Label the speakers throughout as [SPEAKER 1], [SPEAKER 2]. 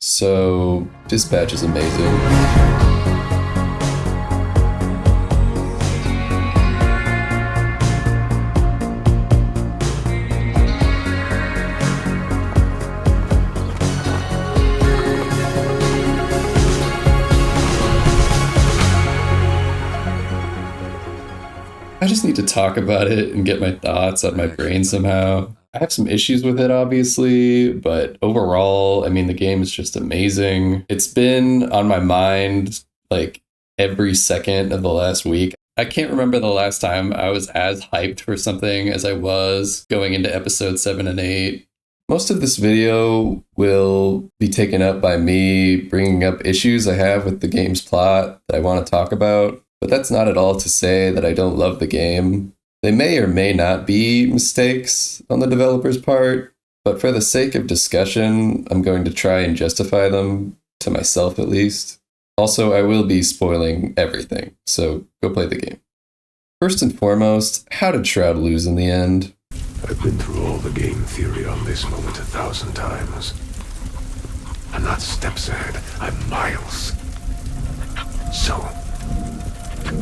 [SPEAKER 1] So, Dispatch is amazing. I just need to talk about it and get my thoughts out of my brain somehow. I have some issues with it, obviously, but overall, I mean, the game is just amazing. It's been on my mind like every second of the last week. I can't remember the last time I was as hyped for something as I was going into episode 7 and 8. Most of this video will be taken up by me bringing up issues I have with the game's plot that I want to talk about. But that's not at all to say that I don't love the game. They may or may not be mistakes on the developer's part, but for the sake of discussion, I'm going to try and justify them, to myself at least. Also, I will be spoiling everything, so go play the game. First and foremost, how did Shroud lose in the end?
[SPEAKER 2] I've been through all the game theory on this moment 1,000 times. I'm not steps ahead, I'm miles. So,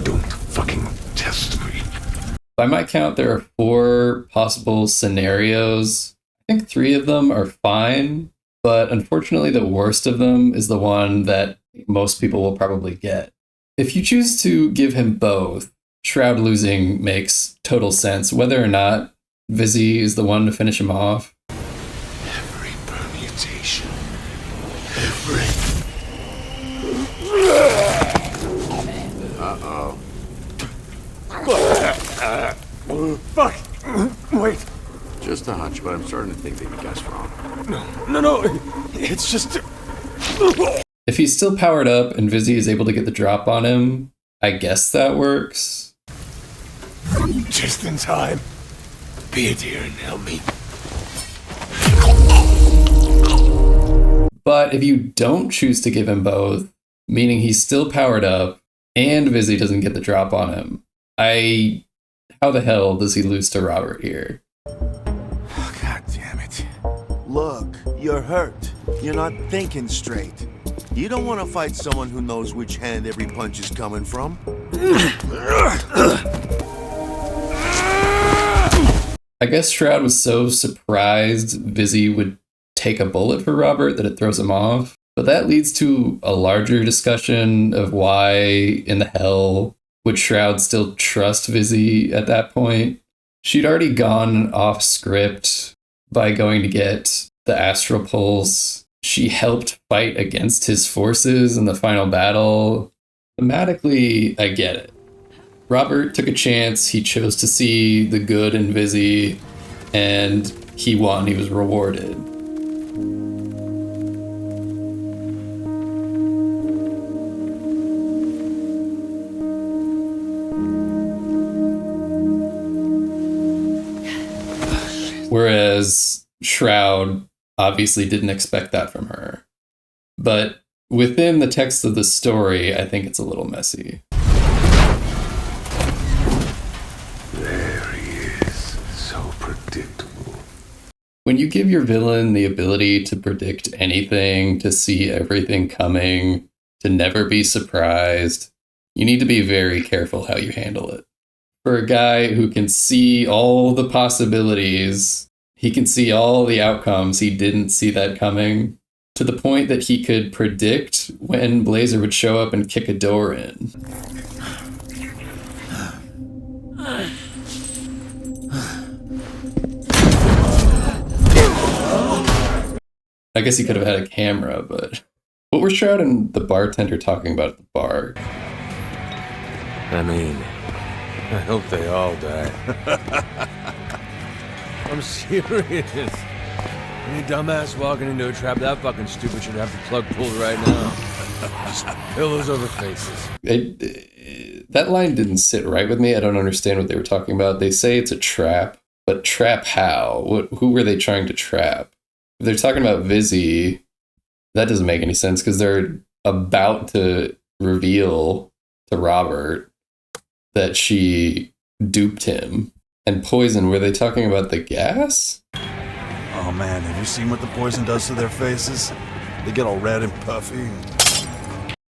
[SPEAKER 2] don't fucking test me.
[SPEAKER 1] By my count, there are 4 possible scenarios. I think 3 of them are fine, but unfortunately the worst of them is the one that most people will probably get. If you choose to give him both, Shroud losing makes total sense, whether or not Visi is the one to finish him off.
[SPEAKER 2] Every permutation. Every... Uh-oh.
[SPEAKER 3] Fuck! Wait.
[SPEAKER 2] Just a hunch, but I'm starting to think that you guys wrong.
[SPEAKER 3] No. It's just...
[SPEAKER 1] If he's still powered up and Visi is able to get the drop on him, I guess that works.
[SPEAKER 3] Just in time. Be a dear and help me.
[SPEAKER 1] But if you don't choose to give him both, meaning he's still powered up and Visi doesn't get the drop on him, how the hell does he lose to Robert here?
[SPEAKER 3] Oh, God damn it.
[SPEAKER 4] Look, you're hurt. You're not thinking straight. You don't want to fight someone who knows which hand every punch is coming from.
[SPEAKER 1] I guess Shroud was so surprised Visi would take a bullet for Robert that it throws him off. But that leads to a larger discussion of why in the hell would Shroud still trust Visi at that point. She'd already gone off script by going to get the Astral Pulse. She helped fight against his forces in the final battle. Thematically, I get it. Robert took a chance. He chose to see the good in Visi, and he won. He was rewarded. Whereas Shroud obviously didn't expect that from her. But within the text of the story, I think it's a little messy.
[SPEAKER 2] There he is. So predictable.
[SPEAKER 1] When you give your villain the ability to predict anything, to see everything coming, to never be surprised, you need to be very careful how you handle it. For a guy who can see all the possibilities, he can see all the outcomes, he didn't see that coming, to the point that he could predict when Blazer would show up and kick a door in. I guess he could have had a camera, but what were Shroud and the bartender talking about at the bar?
[SPEAKER 5] I mean, I hope they all die. I'm serious. Any dumbass walking into a trap that fucking stupid should have the plug pulled right now. Just pillows over faces.
[SPEAKER 1] That line didn't sit right with me. I don't understand what they were talking about. They say it's a trap, but trap how? Who were they trying to trap? If they're talking about Visi, that doesn't make any sense because they're about to reveal to Robert that she duped him. And poison, were they talking about the gas?
[SPEAKER 6] Oh man, have you seen what the poison does to their faces?
[SPEAKER 3] They get all red and puffy.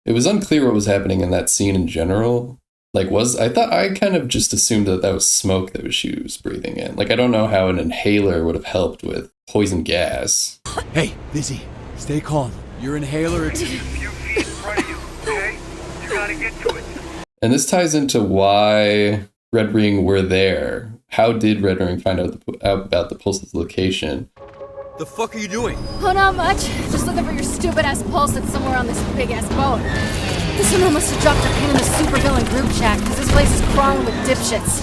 [SPEAKER 1] It was unclear what was happening in that scene in general. I kind of just assumed that was smoke she was breathing in. Like, I don't know how an inhaler would have helped with poison gas.
[SPEAKER 6] Hey, Visi, stay calm. Your inhaler is...
[SPEAKER 7] Few feet in front of you, okay? You gotta get to it.
[SPEAKER 1] And this ties into why Red Ring were there. How did Red Ring find out about the pulse's location?
[SPEAKER 6] The fuck are you doing?
[SPEAKER 8] Oh, not much. Just looking for your stupid-ass pulse that's somewhere on this big-ass boat. This one must have dropped a pin in the supervillain group chat, because this place is crawling with dipshits.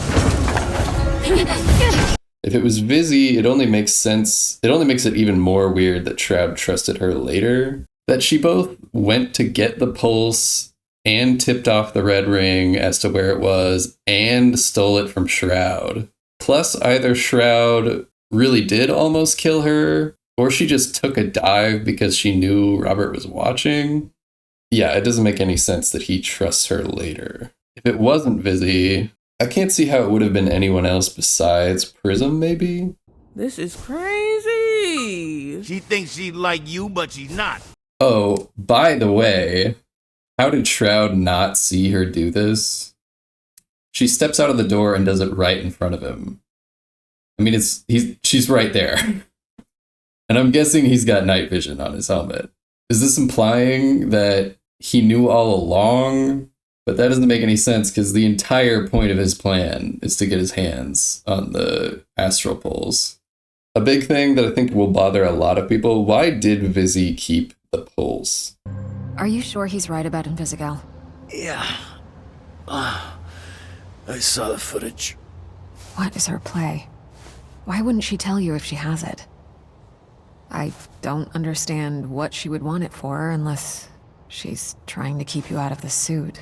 [SPEAKER 1] If it was Visi, it only makes sense. It only makes it even more weird that Shroud trusted her later. That she both went to get the pulse and tipped off the Red Ring as to where it was and stole it from Shroud. Plus, either Shroud really did almost kill her, or she just took a dive because she knew Robert was watching. Yeah, it doesn't make any sense that he trusts her later. If it wasn't Visi, I can't see how it would have been anyone else besides Prism, maybe?
[SPEAKER 9] This is crazy.
[SPEAKER 3] She thinks she's like you, but she's not.
[SPEAKER 1] Oh, by the way, how did Shroud not see her do this? She steps out of the door and does it right in front of him. I mean, she's right there. And I'm guessing he's got night vision on his helmet. Is this implying that he knew all along? But that doesn't make any sense because the entire point of his plan is to get his hands on the astral pulse. A big thing that I think will bother a lot of people, why did Visi keep the pulse?
[SPEAKER 8] Are you sure he's right about Invisigal?
[SPEAKER 3] Yeah. I saw the footage.
[SPEAKER 8] What is her play? Why wouldn't she tell you if she has it? I don't understand what she would want it for unless she's trying to keep you out of the suit.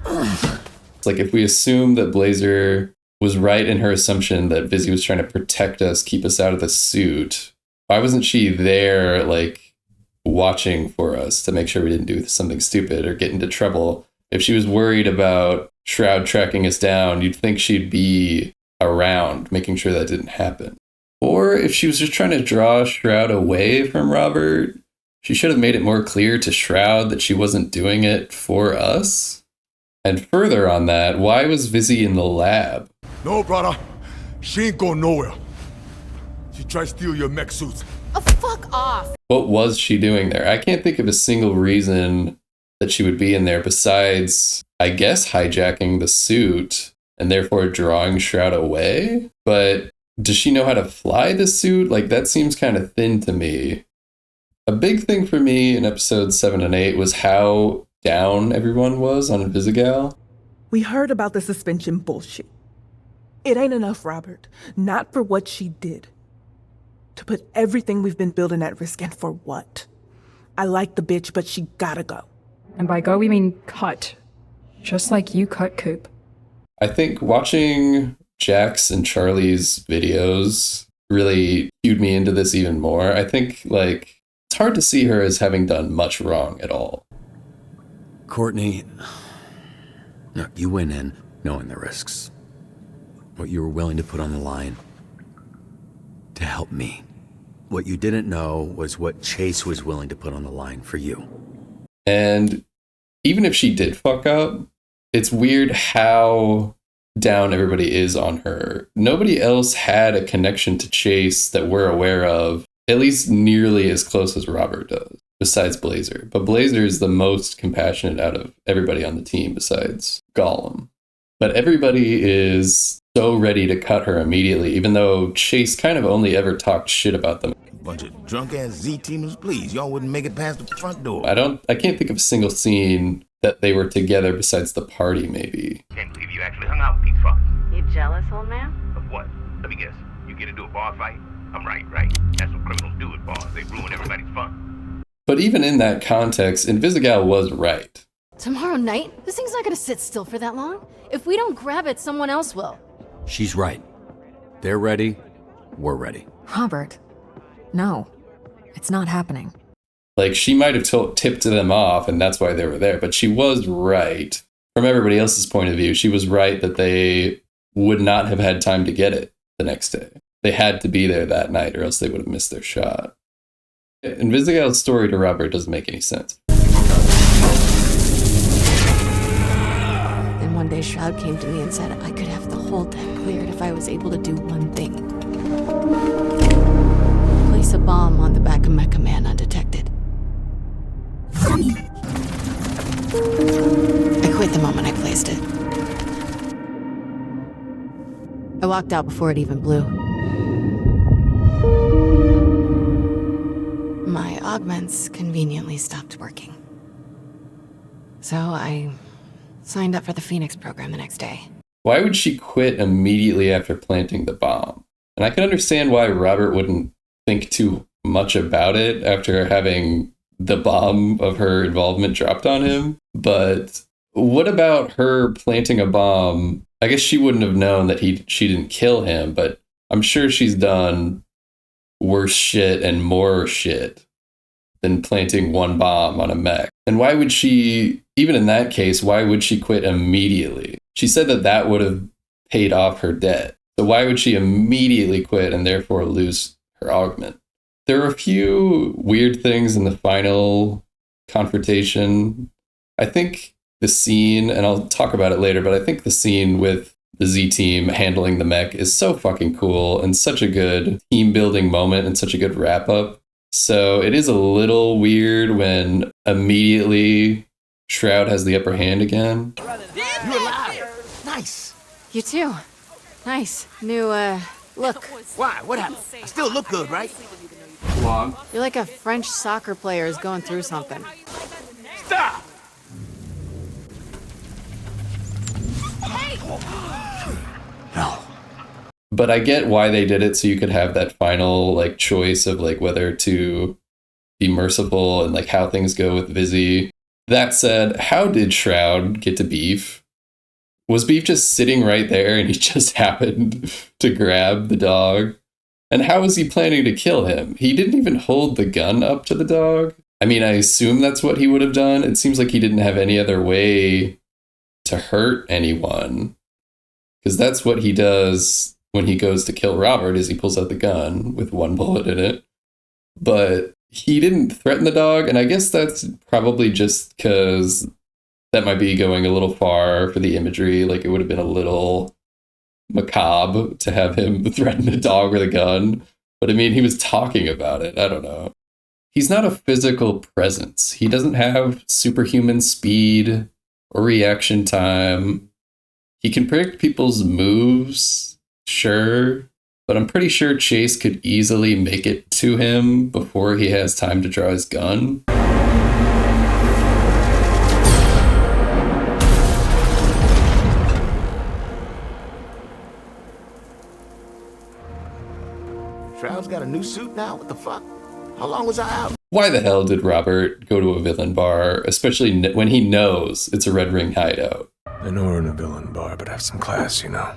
[SPEAKER 1] It's like if we assume that Blazer was right in her assumption that Visi was trying to protect us, keep us out of the suit, why wasn't she there, like, watching for us to make sure we didn't do something stupid or get into trouble? If she was worried about Shroud tracking us down, you'd think she'd be around, making sure that didn't happen. Or if she was just trying to draw Shroud away from Robert, she should have made it more clear to Shroud that she wasn't doing it for us. And further on that, why was Visi in the lab?
[SPEAKER 3] No, brother. She ain't going nowhere. She tried to steal your mech suits.
[SPEAKER 8] Oh, fuck off!
[SPEAKER 1] What was she doing there? I can't think of a single reason that she would be in there besides, I guess, hijacking the suit and therefore drawing Shroud away. But does she know how to fly the suit? Like, that seems kind of thin to me. A big thing for me in episodes 7 and 8 was how down everyone was on Invisigal.
[SPEAKER 9] We heard about the suspension bullshit. It ain't enough, Robert. Not for what she did. To put everything we've been building at risk, and for what? I like the bitch, but she gotta go.
[SPEAKER 10] And by go, we mean cut. Just like you cut Coop.
[SPEAKER 1] I think watching Jax and Charlie's videos really cued me into this even more. I think, like, it's hard to see her as having done much wrong at all.
[SPEAKER 6] Courtney, look, you went in knowing the risks. What you were willing to put on the line to help me. What you didn't know was what Chase was willing to put on the line for you.
[SPEAKER 1] And even if she did fuck up, it's weird how down everybody is on her. Nobody else had a connection to Chase that we're aware of, at least nearly as close as Robert does, besides Blazer. But Blazer is the most compassionate out of everybody on the team besides Gollum. But everybody is so ready to cut her immediately, even though Chase kind of only ever talked shit about them.
[SPEAKER 3] Bunch of drunk-ass Z-teamers, please. Y'all wouldn't make it past the front door.
[SPEAKER 1] I can't think of a single scene that they were together besides the party, maybe.
[SPEAKER 7] Can't believe you actually hung out with these fuckers.
[SPEAKER 8] You jealous, old man?
[SPEAKER 7] Of what? Let me guess. You get into a bar fight? I'm right? That's what criminals do at bars. They ruin everybody's fun.
[SPEAKER 1] But even in that context, Invisigal was right.
[SPEAKER 8] Tomorrow night? This thing's not gonna sit still for that long. If we don't grab it, someone else will.
[SPEAKER 6] She's right. They're ready. We're ready.
[SPEAKER 8] Robert, no. It's not happening.
[SPEAKER 1] Like, she might have tipped them off, and that's why they were there. But she was right. From everybody else's point of view, she was right that they would not have had time to get it the next day. They had to be there that night, or else they would have missed their shot. Invisigal's story to Robert doesn't make any sense.
[SPEAKER 8] Then one day Shroud came to me and said I could have the whole deck cleared if I was able to do one thing. Place a bomb on the back of Mechaman undetected. I quit the moment I placed it. I walked out before it even blew. My augments conveniently stopped working. So I signed up for the Phoenix program the next day.
[SPEAKER 1] Why would she quit immediately after planting the bomb? And I can understand why Robert wouldn't think too much about it after having the bomb of her involvement dropped on him. But what about her planting a bomb? I guess she wouldn't have known that she didn't kill him, but I'm sure she's done worse shit and more shit than planting one bomb on a mech. And why would she, even in that case, why would she quit immediately? She said that would have paid off her debt. So why would she immediately quit and therefore lose her augment? There are a few weird things in the final confrontation. I think the scene, and I'll talk about it later, but I think the scene with the Z team handling the mech is so fucking cool and such a good team building moment and such a good wrap up. So it is a little weird when immediately Shroud has the upper hand again.
[SPEAKER 4] You're alive. Nice.
[SPEAKER 8] You too. Nice. New, look.
[SPEAKER 4] Why? What happened? I still look good, right?
[SPEAKER 8] You're like a French soccer player who's going through something.
[SPEAKER 4] Stop! No.
[SPEAKER 1] But I get why they did it, so you could have that final like choice of like whether to be merciful and like how things go with Visi. That said, how did Shroud get to Beef? Was Beef just sitting right there and he just happened to grab the dog? And how was he planning to kill him? He didn't even hold the gun up to the dog. I mean, I assume that's what he would have done. It seems like he didn't have any other way to hurt anyone. Because that's what he does when he goes to kill Robert, is he pulls out the gun with one bullet in it. But he didn't threaten the dog, and I guess that's probably just because that might be going a little far for the imagery. Like, it would have been a little macabre to have him threaten a dog with a gun. But I mean, he was talking about it. I don't know. He's not a physical presence. He doesn't have superhuman speed or reaction time. He can predict people's moves, sure, but I'm pretty sure Chase could easily make it to him before he has time to draw his gun.
[SPEAKER 4] Shroud's got a new suit now? What the fuck? How long was I out?
[SPEAKER 1] Why the hell did Robert go to a villain bar, especially when he knows it's a Red Ring hideout?
[SPEAKER 2] I know we're in a villain bar, but have some class, you know.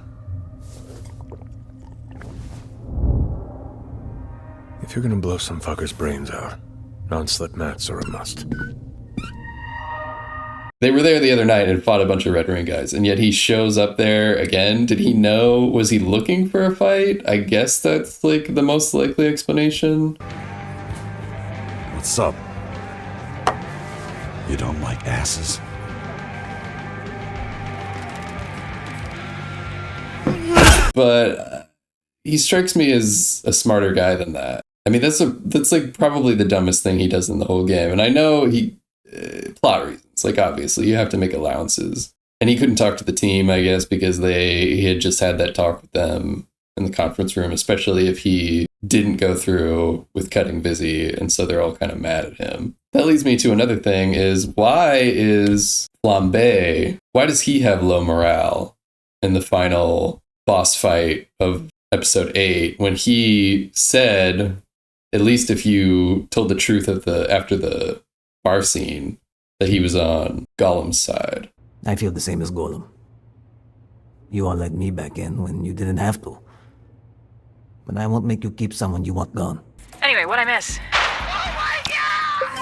[SPEAKER 2] If you're gonna blow some fucker's brains out, non-slip mats are a must.
[SPEAKER 1] They were there the other night and fought a bunch of Red Ring guys, and yet he shows up there again. Did he know? Was he looking for a fight? I guess that's like the most likely explanation.
[SPEAKER 11] What's up? You don't like asses?
[SPEAKER 1] But he strikes me as a smarter guy than that. I mean, that's like probably the dumbest thing he does in the whole game. And I know he plot reasons, like obviously you have to make allowances. And he couldn't talk to the team, I guess, because he had just had that talk with them in the conference room, especially if he didn't go through with cutting Visi, and so they're all kind of mad at him. That leads me to another thing: is why is Flambe? Why does he have low morale in the final boss fight of episode 8 when he said, at least if you told the truth after the bar scene, that he was on Gollum's side?
[SPEAKER 12] I feel the same as Gollum. You all let me back in when you didn't have to. But I won't make you keep someone you want gone.
[SPEAKER 13] Anyway, what'd I miss? Oh my god!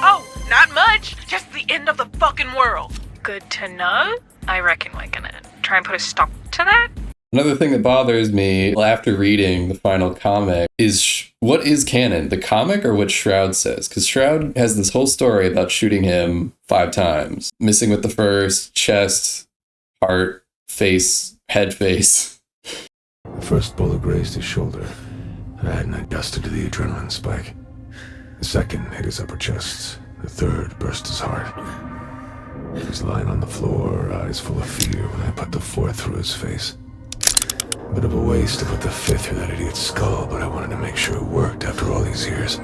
[SPEAKER 13] Oh, not much. Just the end of the fucking world. Good to know. I reckon we're gonna try and put a stop to that.
[SPEAKER 1] Another thing that bothers me after reading the final comic is what is canon, the comic or what Shroud says? Because Shroud has this whole story about shooting him 5 times, missing with the first, chest, heart, face, head, face.
[SPEAKER 2] The first bullet grazed his shoulder. I hadn't adjusted to the adrenaline spike. The second hit his upper chest. The third burst his heart. He was lying on the floor, eyes full of fear, when I put the fourth through his face. Bit of a waste to put the fifth through that idiot's skull, but I wanted to make sure it worked after all these years.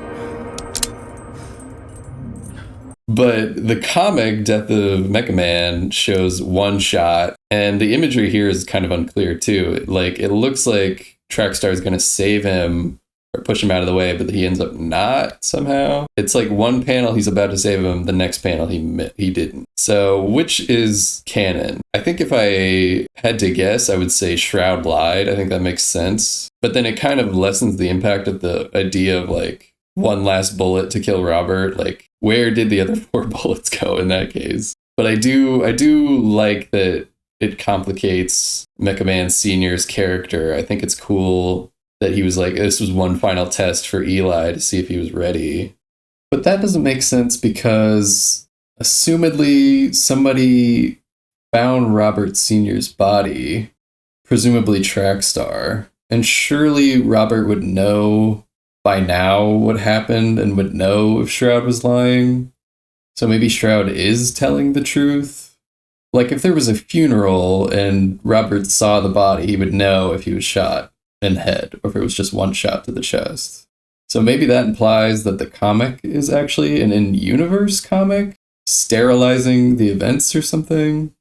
[SPEAKER 1] But the comic Death of Mechaman shows 1 shot, and the imagery here is kind of unclear too. Like, it looks like Trackstar is going to save him or push him out of the way, but he ends up not somehow. It's like one panel he's about to save him, the next panel he didn't. So which is canon? I think if I had to guess, I would say Shroud lied. I think that makes sense. But then it kind of lessens the impact of the idea of like one last bullet to kill Robert. Like, where did the other 4 bullets go in that case? But I do like that it complicates Mechaman Sr.'s character. I think it's cool that he was like, this was one final test for Eli to see if he was ready. But that doesn't make sense because, assumedly, somebody found Robert Sr.'s body, presumably Trackstar, and surely Robert would know by now what happened and would know if Shroud was lying. So maybe Shroud is telling the truth. Like, if there was a funeral and Robert saw the body, he would know if he was shot in the head, or if it was just 1 shot to the chest. So maybe that implies that the comic is actually an in-universe comic, sterilizing the events or something.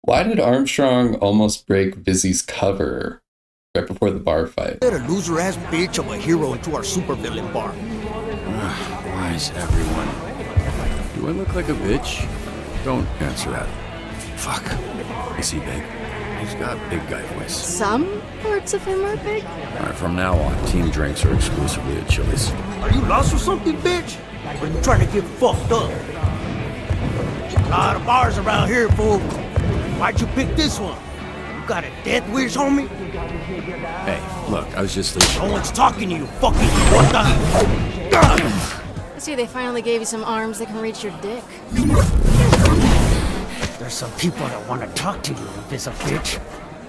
[SPEAKER 1] Why did Armstrong almost break Visi's cover right before the bar fight?
[SPEAKER 11] Let a loser-ass bitch of a hero into our supervillain bar.
[SPEAKER 6] Why is everyone... Do I look like a bitch? Don't answer that. Fuck. Is he big? He's got big guy voice.
[SPEAKER 14] Some parts of him are big.
[SPEAKER 6] All right, from now on, team drinks are exclusively at Chili's.
[SPEAKER 11] Are you lost or something, bitch? Or are you trying to get fucked up? A lot of bars around here, fool. Why'd you pick this one? You got a death wish, homie?
[SPEAKER 6] Hey, look, I was just leaving.
[SPEAKER 11] No one's talking to you, fucking what the...
[SPEAKER 14] I see they finally gave you some arms that can reach your dick.
[SPEAKER 11] There's some people that want to talk to you, Invisigal bitch.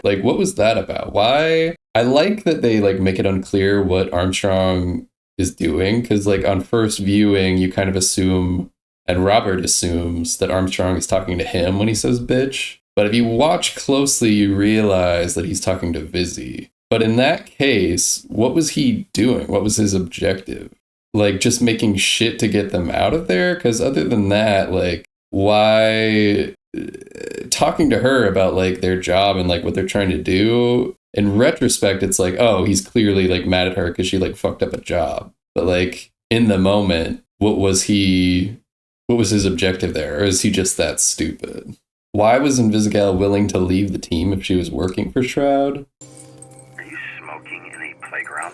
[SPEAKER 1] Like, what was that about? Why? I like that they like make it unclear what Armstrong is doing, because like on first viewing, you kind of assume, and Robert assumes, that Armstrong is talking to him when he says bitch. But if you watch closely, you realize that he's talking to Visi. But in that case, what was he doing? What was his objective? Like, just making shit to get them out of there? Because other than that, like, why... talking to her about like their job and like what they're trying to do, in retrospect it's like, oh, he's clearly like mad at her because she like fucked up a job. But like in the moment, what was his objective there? Or is he just that stupid? Why was Invisigal willing to leave the team if she was working for Shroud?
[SPEAKER 15] Are you smoking in a playground?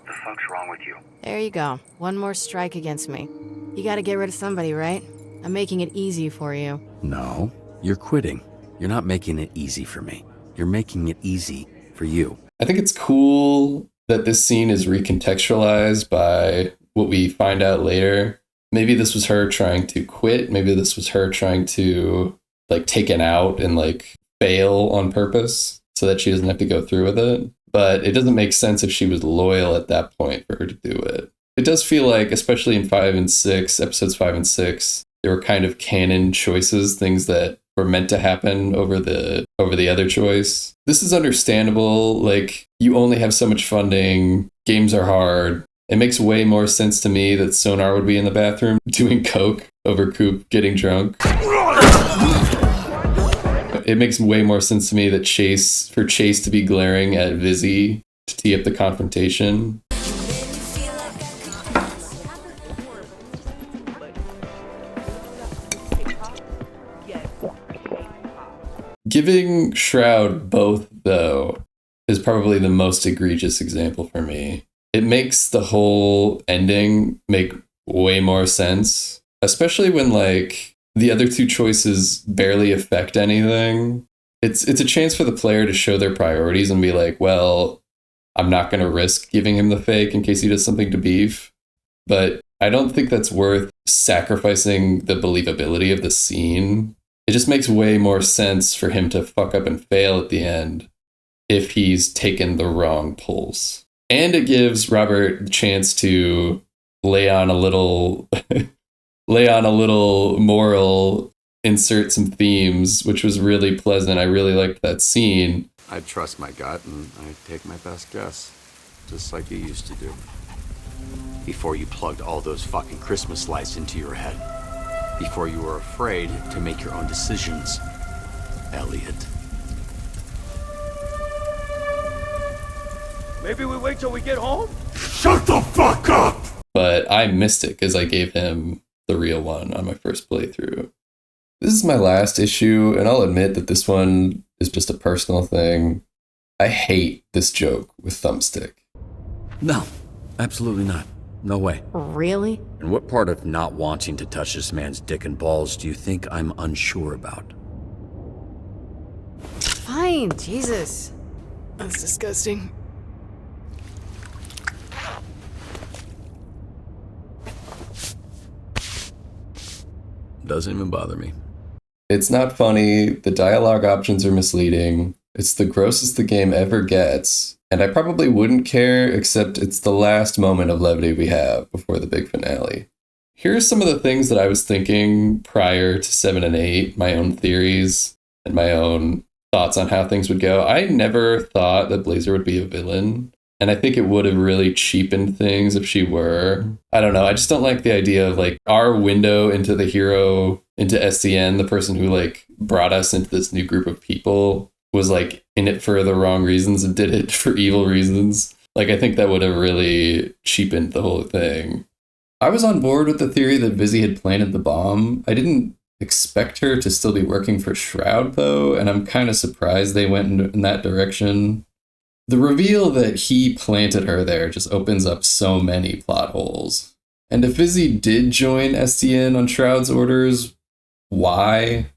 [SPEAKER 15] The fuck's wrong with you?
[SPEAKER 14] There you go. One more strike against me. You gotta get rid of somebody, right? I'm making it easy for you.
[SPEAKER 6] No, you're quitting. You're not making it easy for me. You're making it easy for you.
[SPEAKER 1] I think it's cool that this scene is recontextualized by what we find out later. Maybe this was her trying to quit. Maybe this was her trying to like take it out and like fail on purpose so that she doesn't have to go through with it. But it doesn't make sense if she was loyal at that point for her to do it. It does feel like, especially in 5 and 6, episodes 5 and 6, there were kind of canon choices, things that were meant to happen over the other choice. This is understandable. Like, you only have so much funding. Games are hard. It makes way more sense to me that Sonar would be in the bathroom doing coke over Coop getting drunk. It makes way more sense to me that Chase to be glaring at Visi to tee up the confrontation. Giving Shroud both, though, is probably the most egregious example for me. It makes the whole ending make way more sense, especially when, like, the other 2 choices barely affect anything. It's a chance for the player to show their priorities and be like, well, I'm not going to risk giving him the fake in case he does something to beef. But I don't think that's worth sacrificing the believability of the scene. It just makes way more sense for him to fuck up and fail at the end if he's taken the wrong pulse. And it gives Robert the chance to lay on a little moral, insert some themes, which was really pleasant. I really liked that scene.
[SPEAKER 6] I trust my gut and I take my best guess, just like you used to do. Before you plugged all those fucking Christmas lights into your head. Before you were afraid to make your own decisions, Elliot.
[SPEAKER 11] Maybe we wait till we get home?
[SPEAKER 3] Shut the fuck up!
[SPEAKER 1] But I missed it because I gave him the real one on my first playthrough. This is my last issue, and I'll admit that this one is just a personal thing. I hate this joke with Thumbstick.
[SPEAKER 6] No, absolutely not. No way.
[SPEAKER 14] Really?
[SPEAKER 6] And what part of not wanting to touch this man's dick and balls do you think I'm unsure about?
[SPEAKER 14] Fine, Jesus. That's disgusting.
[SPEAKER 6] Doesn't even bother me.
[SPEAKER 1] It's not funny, the dialogue options are misleading, it's the grossest the game ever gets, and I probably wouldn't care except it's the last moment of levity we have before the big finale. Here's some of the things that I was thinking prior to 7 and 8, my own theories and my own thoughts on how things would go. I never thought that Blazer would be a villain. And I think it would have really cheapened things if she were. I don't know. I just don't like the idea of like our window into the hero, into SDN, the person who like brought us into this new group of people was like in it for the wrong reasons and did it for evil reasons. Like, I think that would have really cheapened the whole thing. I was on board with the theory that Visi had planted the bomb. I didn't expect her to still be working for Shroud though, and I'm kind of surprised they went in that direction. The reveal that he planted her there just opens up so many plot holes. And if Visi did join SDN on Shroud's orders, why?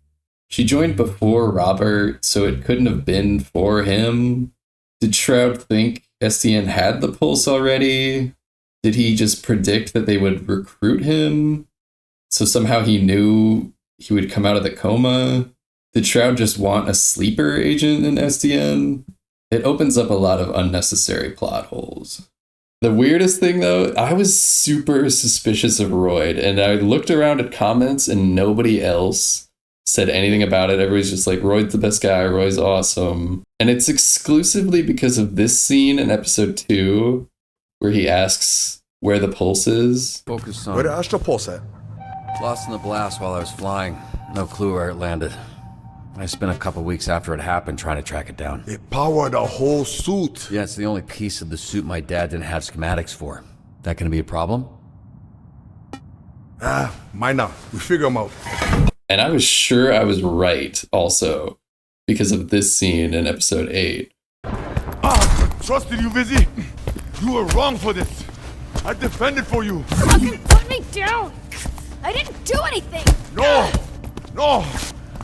[SPEAKER 1] She joined before Robert, so it couldn't have been for him. Did Shroud think SDN had the pulse already? Did he just predict that they would recruit him? So somehow he knew he would come out of the coma? Did Shroud just want a sleeper agent in SDN? It opens up a lot of unnecessary plot holes. The weirdest thing, though, I was super suspicious of Royd, and I looked around at comments and nobody else said anything about it. Everybody's just like, Royd's the best guy, Royd's awesome. And it's exclusively because of this scene in episode 2 where he asks where the pulse is.
[SPEAKER 6] Focus on...
[SPEAKER 3] Where the Astra pulse at?
[SPEAKER 6] Lost in the blast while I was flying. No clue where it landed. I spent a couple weeks after it happened trying to track it down.
[SPEAKER 3] It powered the whole suit.
[SPEAKER 6] Yeah, it's the only piece of the suit my dad didn't have schematics for. That gonna be a problem?
[SPEAKER 3] Might not. We figure them out.
[SPEAKER 1] And I was sure I was right also because of this scene in episode 8.
[SPEAKER 3] Trusted you, Visi. You were wrong for this. I defended for you.
[SPEAKER 13] Fucking put me down! I didn't do anything!
[SPEAKER 3] No!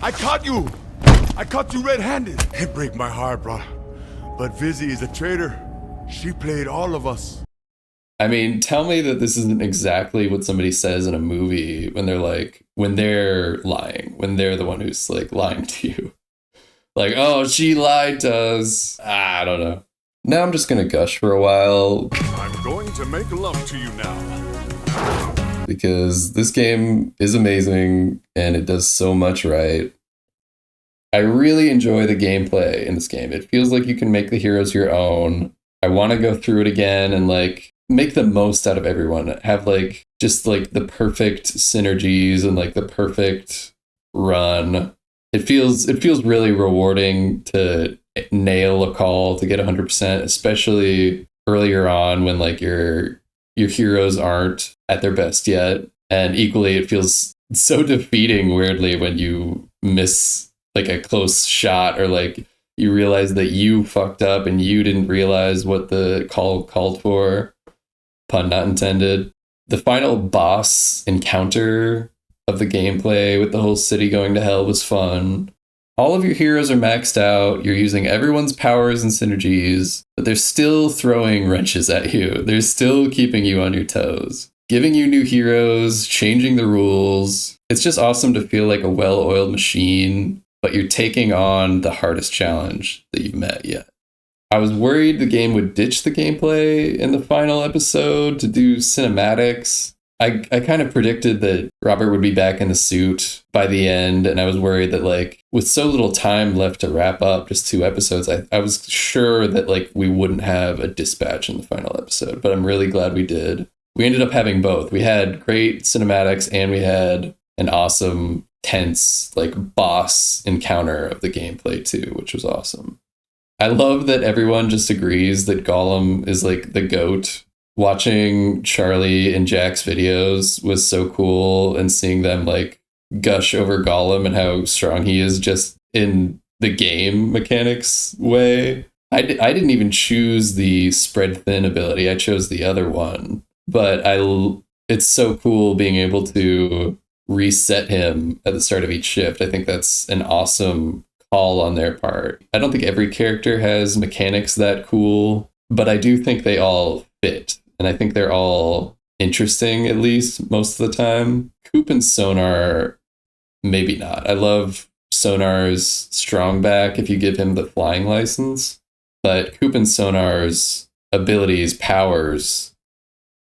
[SPEAKER 3] I caught you! I caught you red-handed. It break my heart, bro. But Visi is a traitor. She played all of us.
[SPEAKER 1] I mean, tell me that this isn't exactly what somebody says in a movie when they're like, when they're lying, when they're the one who's like lying to you. Like, oh, she lied to us. I don't know. Now I'm just gonna gush for a while.
[SPEAKER 3] I'm going to make love to you now.
[SPEAKER 1] Because this game is amazing and it does so much right. I really enjoy the gameplay in this game. It feels like you can make the heroes your own. I want to go through it again and like make the most out of everyone. Have like just like the perfect synergies and like the perfect run. It feels really rewarding to nail a call, to get 100%, especially earlier on when like your heroes aren't at their best yet. And equally, it feels so defeating, weirdly, when you miss like a close shot or like you realize that you fucked up and you didn't realize what the call called for. Pun not intended. The final boss encounter of the gameplay with the whole city going to hell was fun. All of your heroes are maxed out, you're using everyone's powers and synergies, but they're still throwing wrenches at you. They're still keeping you on your toes, giving you new heroes, changing the rules. It's just awesome to feel like a well-oiled machine, but you're taking on the hardest challenge that you've met yet. I was worried the game would ditch the gameplay in the final episode to do cinematics. I kind of predicted that Robert would be back in the suit by the end, and I was worried that, like, with so little time left to wrap up, just 2 episodes, I was sure that, like, we wouldn't have a dispatch in the final episode, but I'm really glad we did. We ended up having both. We had great cinematics, and we had an awesome, tense, like, boss encounter of the gameplay, too, which was awesome. I love that everyone just agrees that Gollum is, like, the GOAT. Watching Charlie and Jack's videos was so cool, and seeing them like gush over Gollum and how strong he is just in the game mechanics way. I didn't even choose the spread thin ability. I chose the other one, but it's so cool being able to reset him at the start of each shift. I think that's an awesome call on their part. I don't think every character has mechanics that cool, but I do think they all fit. And I think they're all interesting, at least most of the time. Coop and Sonar, maybe not. I love Sonar's strong back if you give him the flying license. But Coop and Sonar's abilities, powers,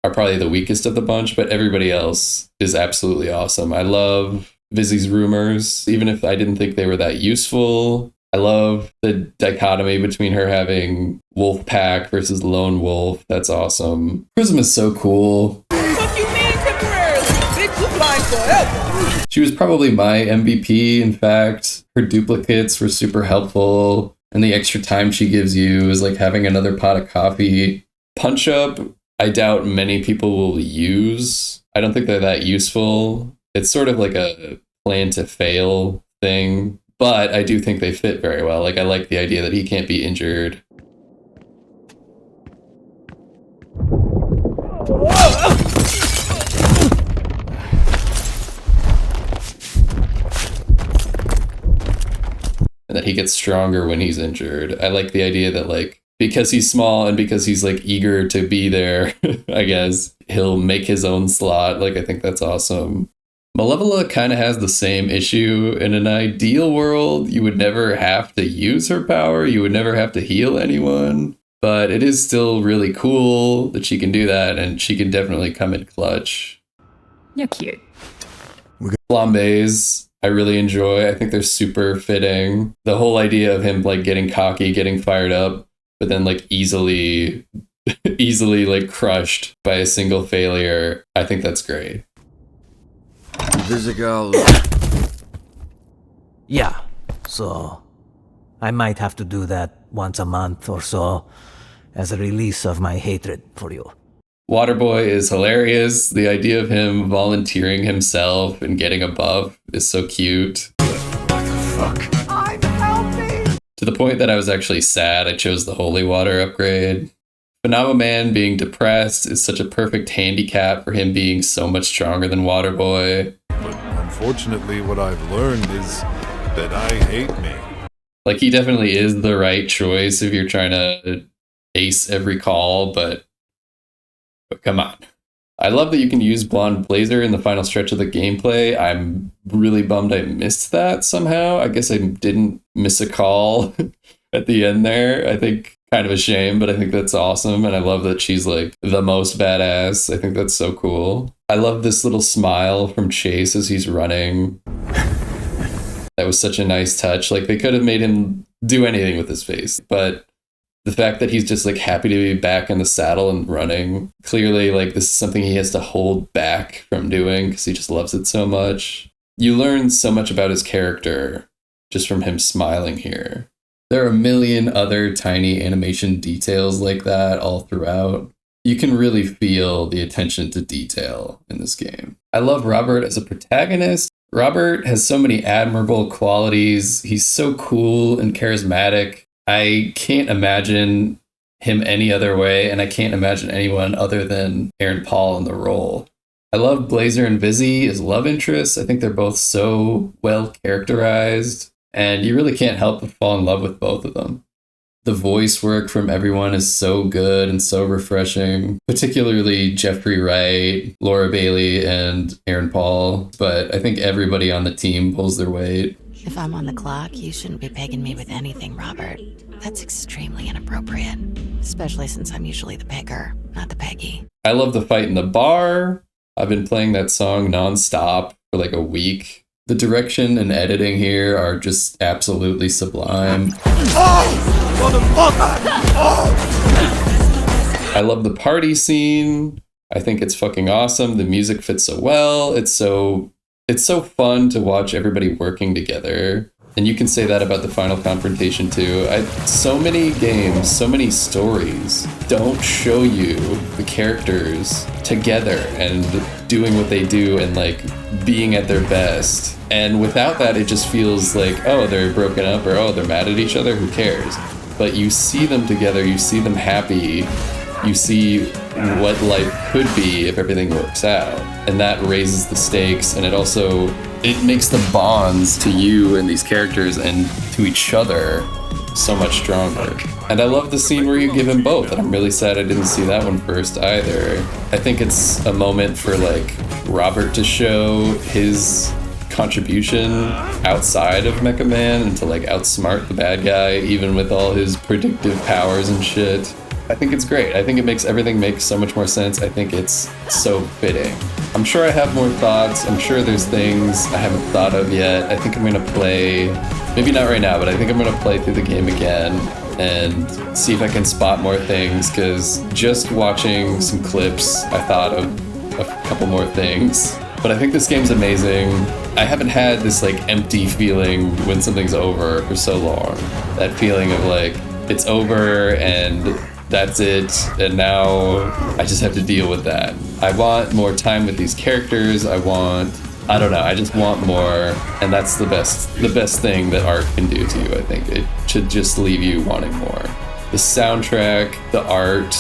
[SPEAKER 1] are probably the weakest of the bunch, but everybody else is absolutely awesome. I love Visi's rumors, even if I didn't think they were that useful. I love the dichotomy between her having wolf pack versus lone wolf. That's awesome. Prism is so cool.
[SPEAKER 16] What you mean temporarily? Bitch, you blind forever.
[SPEAKER 1] She was probably my MVP, in fact. Her duplicates were super helpful, and the extra time she gives you is like having another pot of coffee. Punch Up, I doubt many people will use. I don't think they're that useful. It's sort of like a plan to fail thing. But I do think they fit very well. Like, I like the idea that he can't be injured. And that he gets stronger when he's injured. I like the idea that, like, because he's small and because he's, like, eager to be there, I guess, he'll make his own slot. Like, I think that's awesome. Malevola kind of has the same issue. In an ideal world, you would never have to use her power. You would never have to heal anyone. But it is still really cool that she can do that, and she can definitely come in clutch.
[SPEAKER 10] You're cute.
[SPEAKER 1] Flambés, I really enjoy. I think they're super fitting. The whole idea of him like getting cocky, getting fired up, but then like easily like crushed by a single failure. I think that's great.
[SPEAKER 5] Invisigal.
[SPEAKER 12] Yeah, so I might have to do that once a month or so as a release of my hatred for you.
[SPEAKER 1] Waterboy is hilarious. The idea of him volunteering himself and getting a buff is so cute.
[SPEAKER 2] What the fuck?
[SPEAKER 16] I'm helping.
[SPEAKER 1] To the point that I was actually sad I chose the holy water upgrade. Phenomenon being depressed is such a perfect handicap for him being so much stronger than Waterboy.
[SPEAKER 3] But unfortunately, what I've learned is that I hate me.
[SPEAKER 1] Like, he definitely is the right choice if you're trying to ace every call, but come on. I love that you can use Blonde Blazer in the final stretch of the gameplay. I'm really bummed I missed that somehow. I guess I didn't miss a call at the end there. I think kind of a shame, but I think that's awesome. And I love that she's like the most badass. I think that's so cool. I love this little smile from Chase as he's running. That was such a nice touch. Like, they could have made him do anything with his face, but the fact that he's just like happy to be back in the saddle and running, clearly like this is something he has to hold back from doing because he just loves it so much. You learn so much about his character just from him smiling here. There are a million other tiny animation details like that all throughout. You can really feel the attention to detail in this game. I love Robert as a protagonist. Robert has so many admirable qualities. He's so cool and charismatic. I can't imagine him any other way, and I can't imagine anyone other than Aaron Paul in the role. I love Blazer and Visi as love interests. I think they're both so well characterized. And you really can't help but fall in love with both of them. The voice work from everyone is so good and so refreshing, particularly Jeffrey Wright, Laura Bailey, and Aaron Paul. But I think everybody on the team pulls their weight.
[SPEAKER 14] If I'm on the clock, you shouldn't be pegging me with anything, Robert. That's extremely inappropriate, especially since I'm usually the picker, not the peggy.
[SPEAKER 1] I love the fight in the bar. I've been playing that song nonstop for like a week. The direction and editing here are just absolutely sublime. I love the party scene. I think it's fucking awesome. The music fits so well. It's so fun to watch everybody working together. And you can say that about the final confrontation too. So many games, so many stories don't show you the characters together and doing what they do and like being at their best. And without that, it just feels like, oh, they're broken up or oh, they're mad at each other. Who cares? But you see them together, you see them happy, you see what life could be if everything works out. And that raises the stakes, and it makes the bonds to you and these characters and to each other so much stronger. And I love the scene where you give him both, and I'm really sad I didn't see that one first either. I think it's a moment for like Robert to show his contribution outside of Mechaman and to like outsmart the bad guy even with all his predictive powers and shit. I think it's great. I think it makes everything make so much more sense. I think it's so fitting. I'm sure I have more thoughts. I'm sure there's things I haven't thought of yet. I think I'm gonna play, maybe not right now, but I think I'm gonna play through the game again and see if I can spot more things, because just watching some clips, I thought of a couple more things. But I think this game's amazing. I haven't had this like empty feeling when something's over for so long. That feeling of like, it's over and that's it, and now I just have to deal with that. I want more time with these characters. I just want more, and that's the best thing that art can do to you. I think it should just leave you wanting more. The soundtrack, the art,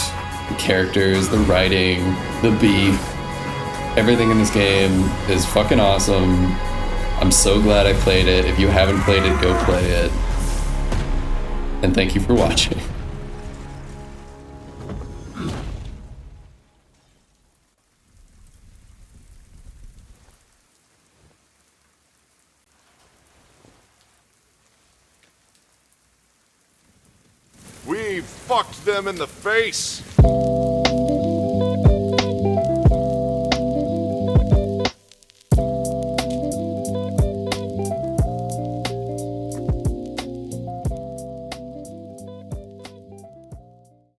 [SPEAKER 1] the characters, the writing, the beef, everything in this game is fucking awesome. I'm so glad I played it. If you haven't played it, go play it. And thank you for watching.
[SPEAKER 3] We fucked them in the face.